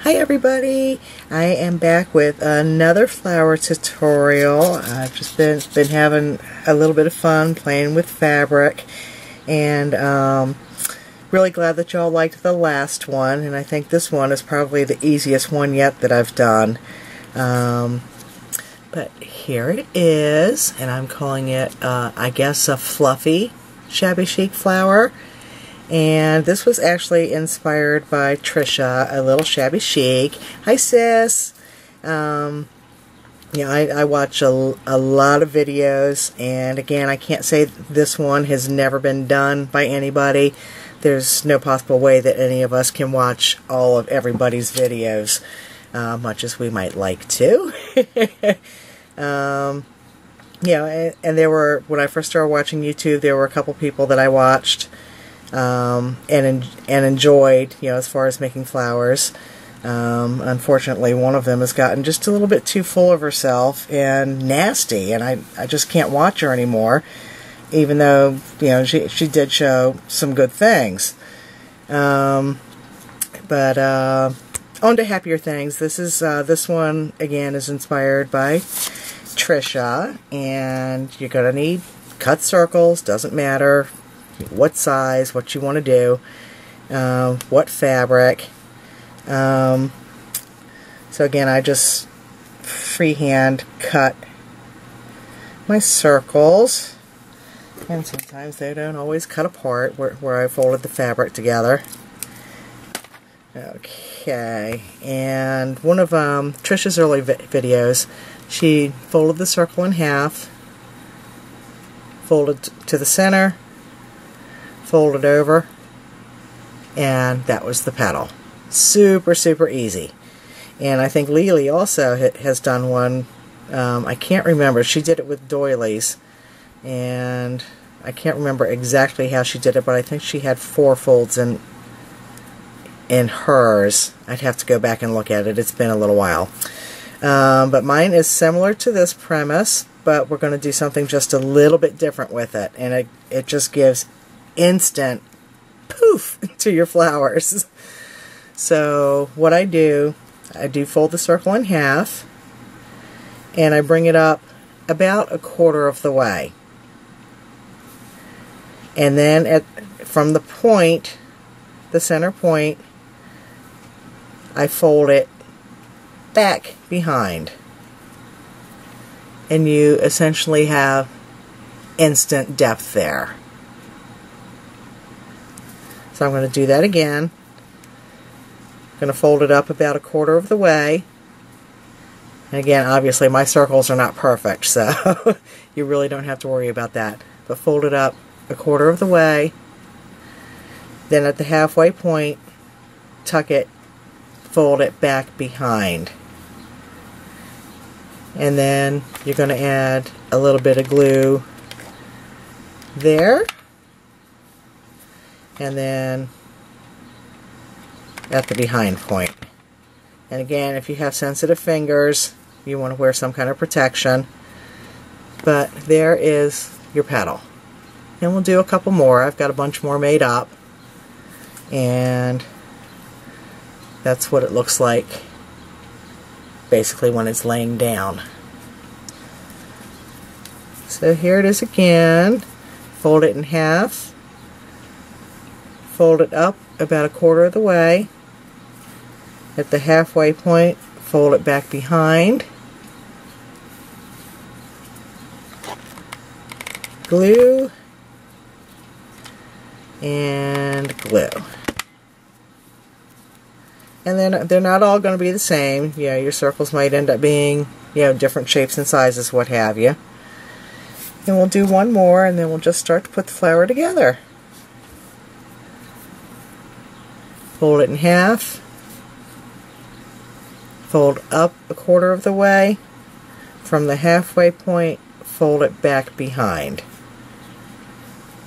Hi everybody, I am back with another flower tutorial. I've just been having a little bit of fun playing with fabric, and really glad that y'all liked the last one, and I think this one is probably the easiest one yet that I've done. But here it is, and I'm calling it I guess a fluffy shabby chic flower. And this was actually inspired by Trisha, a little shabby chic. Hi sis! Yeah, I watch a lot of videos, and again, I can't say this one has never been done by anybody. There's no possible way that any of us can watch all of everybody's videos, much as we might like to. Yeah, and there were, when I first started watching YouTube, there were a couple people that I watched and enjoyed, you know, as far as making flowers. Unfortunately, one of them has gotten just a little bit too full of herself and nasty, and I just can't watch her anymore, even though, you know, she did show some good things. But on to happier things. This one again is inspired by Trisha, and you're gonna need cut circles. Doesn't matter what size, what you want to do, what fabric. So again, I just freehand cut my circles, and sometimes they don't always cut apart where I folded the fabric together. Okay, and one of Trisha's early videos, she folded the circle in half, folded to the center, folded over, and that was the petal. Super easy. And I think Lily also has done one. I can't remember. She did it with doilies, and I can't remember exactly how she did it, but I think she had 4 folds in hers. I'd have to go back and look at it. It's been a little while. But mine is similar to this premise, but we're going to do something just a little bit different with it, and it just gives instant poof to your flowers. So what I do fold the circle in half, and I bring it up about 1/4 of the way, and then from the point, the center point, I fold it back behind, and you essentially have instant depth there. So I'm going to do that again. I'm going to fold it up about 1/4 of the way. And again, obviously my circles are not perfect, so you really don't have to worry about that. But fold it up 1/4 of the way. Then at the halfway point, tuck it, fold it back behind. And then you're going to add a little bit of glue there. And then at the behind point. And again, if you have sensitive fingers, you want to wear some kind of protection. But there is your petal. And we'll do a couple more. I've got a bunch more made up. And that's what it looks like basically when it's laying down. So here it is again. Fold it in half. Fold it up about 1/4 of the way. At the halfway point, fold it back behind. Glue. And glue. And then they're not all going to be the same. You know, your circles might end up being, you know, different shapes and sizes, what have you. And we'll do one more, and then we'll just start to put the flower together. Fold it in half, fold up 1/4 of the way, from the halfway point, fold it back behind.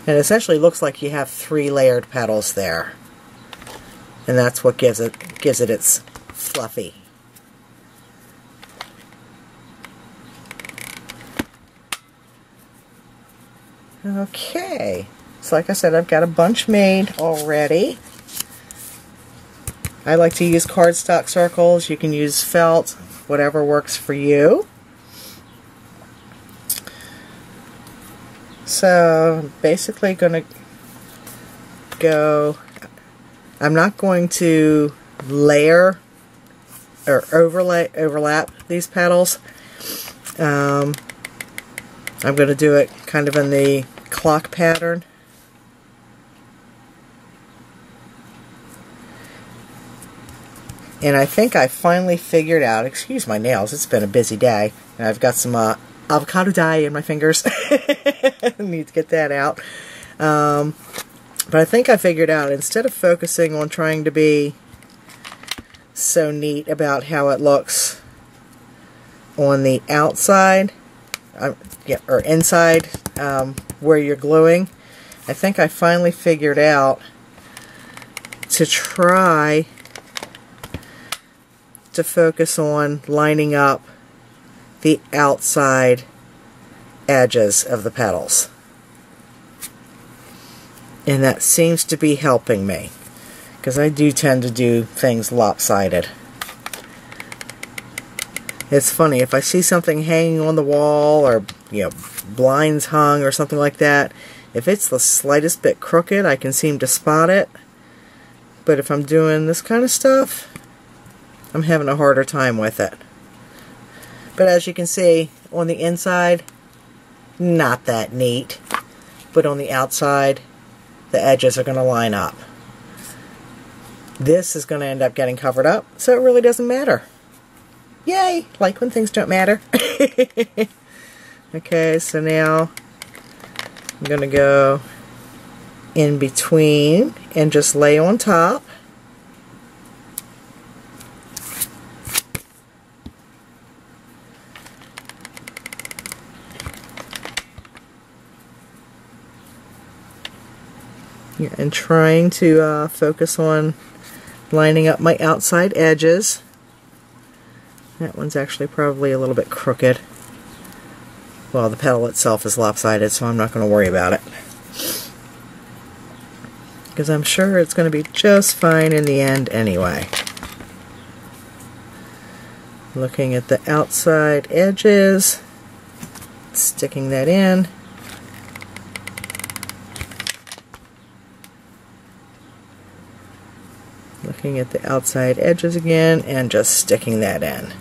And it essentially looks like you have 3 layered petals there. And that's what gives it its fluffy. Okay, so like I said, I've got a bunch made already. I like to use cardstock circles. You can use felt, whatever works for you. So basically going to go, I'm not going to layer or overlap these petals. I'm going to do it kind of in the clock pattern. And I think I finally figured out, excuse my nails, it's been a busy day, and I've got some avocado dye in my fingers. Need to get that out. But I think I figured out, instead of focusing on trying to be so neat about how it looks on the outside, or inside, where you're gluing, I think I finally figured out to try to focus on lining up the outside edges of the petals. And that seems to be helping me, because I do tend to do things lopsided. It's funny, if I see something hanging on the wall, or blinds hung or something like that, if it's the slightest bit crooked, I can seem to spot it. But if I'm doing this kind of stuff, I'm having a harder time with it. But as you can see, on the inside, not that neat. But on the outside, the edges are going to line up. This is going to end up getting covered up, so it really doesn't matter. Yay! Like when things don't matter. Okay, so now I'm going to go in between and just lay on top. And trying to focus on lining up my outside edges. That one's actually probably a little bit crooked. Well, the petal itself is lopsided, so I'm not going to worry about it. Because I'm sure it's going to be just fine in the end anyway. Looking at the outside edges, sticking that in. Looking at the outside edges again and just sticking that in.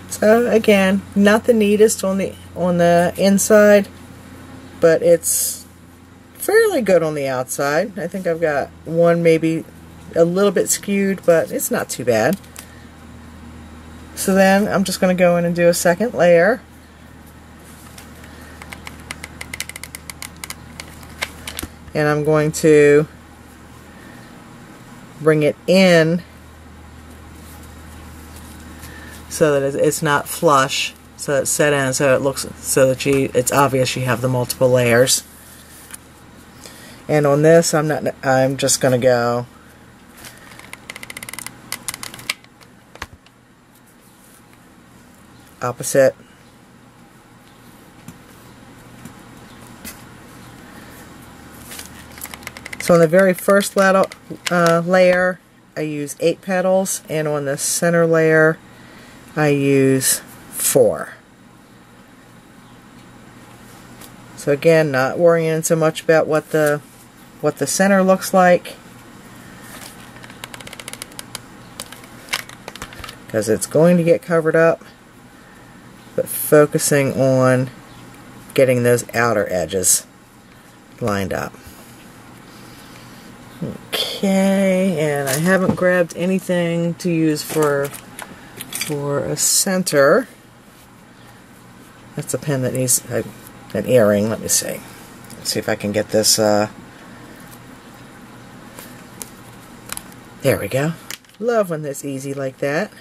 So again, not the neatest on the inside, but it's fairly good on the outside. I think I've got one maybe a little bit skewed, but it's not too bad. So then I'm just going to go in and do a second layer. And I'm going to bring it in so that it's not flush, so it's set in, so it looks so that it's obvious you have the multiple layers. And on this, I'm just going to go opposite. So on the very first layer, I use 8 petals, and on the center layer, I use 4. So again, not worrying so much about what the center looks like, because it's going to get covered up, but focusing on getting those outer edges lined up. Okay, and I haven't grabbed anything to use for a center. That's a pen that needs an earring. Let me see. Let's see if I can get this. There we go. Love when it's easy like that.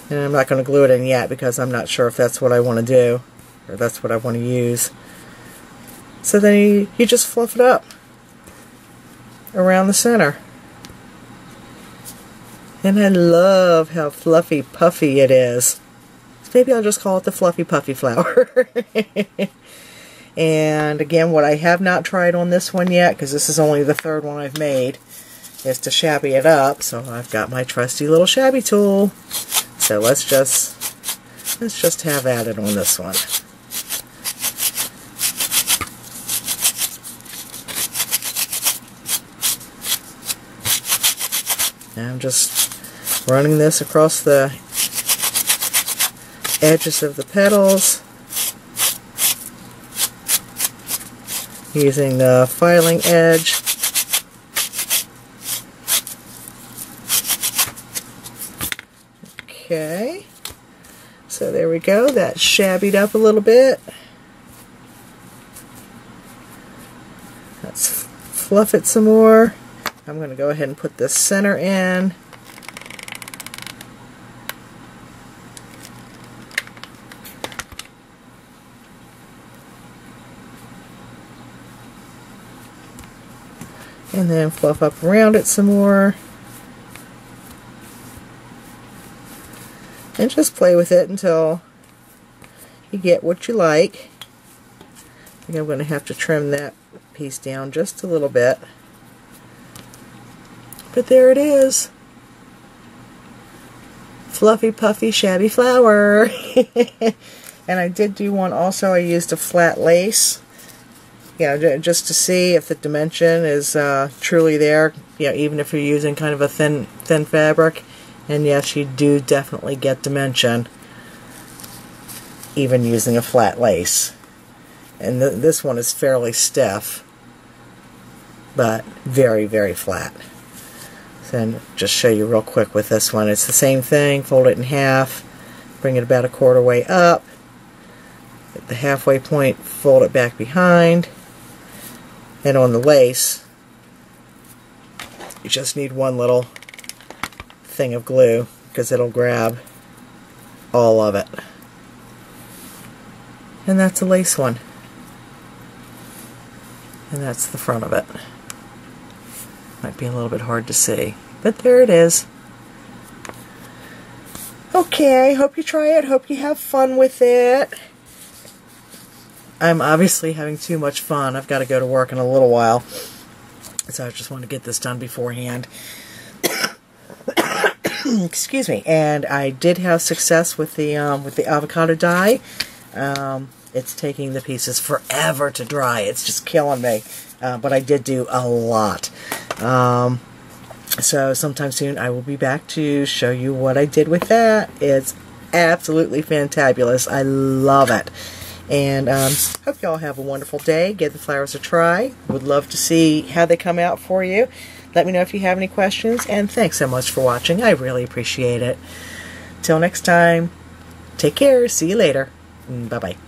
And I'm not going to glue it in yet because I'm not sure if that's what I want to do, or that's what I want to use. So then you just fluff it up around the center. And I love how fluffy puffy it is. So maybe I'll just call it the Fluffy Puffy flower. And again, what I have not tried on this one yet, because this is only the third one I've made, is to shabby it up. So I've got my trusty little shabby tool. So let's just have at it on this one. And I'm just running this across the edges of the petals using the filing edge. Okay, so there we go. That's shabbied up a little bit. Let's fluff it some more. I'm going to go ahead and put the center in. And then fluff up around it some more. And just play with it until you get what you like. I think I'm going to have to trim that piece down just a little bit. But there it is. Fluffy, puffy, shabby flower. And I did do one also. I used a flat lace. Just to see if the dimension is truly there. Even if you're using kind of a thin fabric. And yes, you do definitely get dimension, even using a flat lace. And this one is fairly stiff, but very, very flat. So just show you real quick with this one. It's the same thing. Fold it in half, bring it about a quarter way up. At the halfway point, fold it back behind. And on the lace, you just need one little thing of glue because it'll grab all of it. And that's a lace one. And that's the front of it. Might be a little bit hard to see, but there it is. Okay, I hope you try it. Hope you have fun with it. I'm obviously having too much fun. I've got to go to work in a little while, so I just want to get this done beforehand. Excuse me. And I did have success with the avocado dye. It's taking the pieces forever to dry. It's just killing me. But I did do a lot. So sometime soon I will be back to show you what I did with that. It's absolutely fantabulous. I love it. And hope you all have a wonderful day. Give the flowers a try. Would love to see how they come out for you. Let me know if you have any questions. And thanks so much for watching. I really appreciate it. Till next time, take care. See you later. Bye-bye.